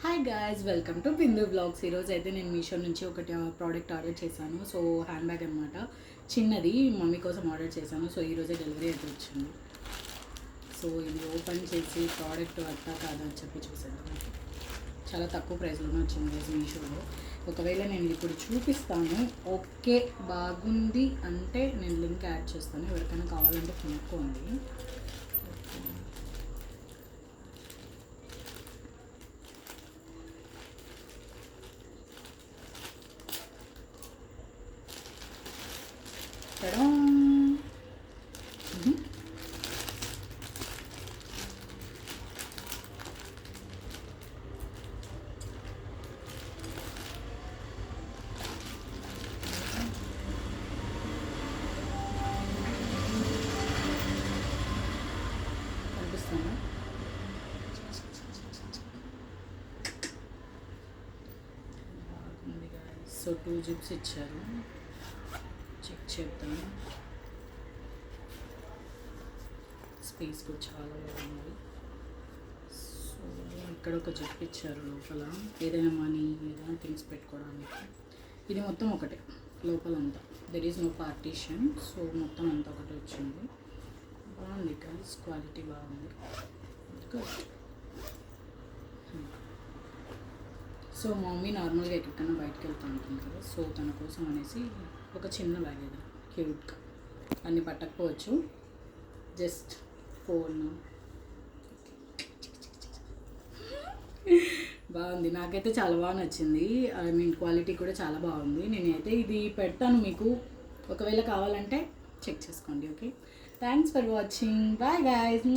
Hi guys, welcome to Bindu blogs. ఈరోజు అయితే నేను మీషో నుంచి ఒకటి ప్రోడక్ట్ ఆర్డర్ చేశాను. సో హ్యాండ్ బ్యాగ్ అనమాట, చిన్నది మమ్మీ కోసం ఆర్డర్ చేశాను. సో ఈరోజే డెలివరీ అయితే వచ్చింది. సో ఇది ఓపెన్ చేసి ప్రోడక్ట్ వర్తా కాదా అని చెప్పి చూసాను. చాలా తక్కువ ప్రైస్లోనే వచ్చింది మీషోలో. ఒకవేళ నేను ఇప్పుడు చూపిస్తాను, ఓకే బాగుంది అంటే నేను లింక్ యాడ్ చేస్తాను. ఎవరికైనా కావాలంటే కొనుక్కోండి. కనిపిస్తుందా? సో 2 జిప్స్ ఇచ్చారు, చెక్ చేద్దాం. స్పేస్ కూడా చాలా బాగుంది. సో ఇక్కడ ఒక జిప్ ఇచ్చారు లోపల, ఏదైనా మనీ ఏదైనా థింగ్స్ పెట్టుకోవడానికి. ఇది మొత్తం ఒకటే లోపలంతా, there is no partition. So మొత్తం అంతా ఒకటే వచ్చింది. బాగుంది గైస్, క్వాలిటీ బాగుంది. గుడ్. సో మమ్మీ నార్మల్గా ఎక్కడికైనా బయటకు వెళ్తూ ఉంటుంది కదా, సో తన కోసం అనేసి ఒక చిన్న బ్యాగ్ ఇది క్యూట్గా, అన్నీ పట్టకపోవచ్చు, జస్ట్ ఫోన్. బాగుంది, నాకైతే చాలా బాగా నచ్చింది. ఐ మీన్ క్వాలిటీ కూడా చాలా బాగుంది. నేనైతే ఇది పెడతాను మీకు, ఒకవేళ కావాలంటే చెక్ చేసుకోండి. Okay, thanks for watching, bye guys.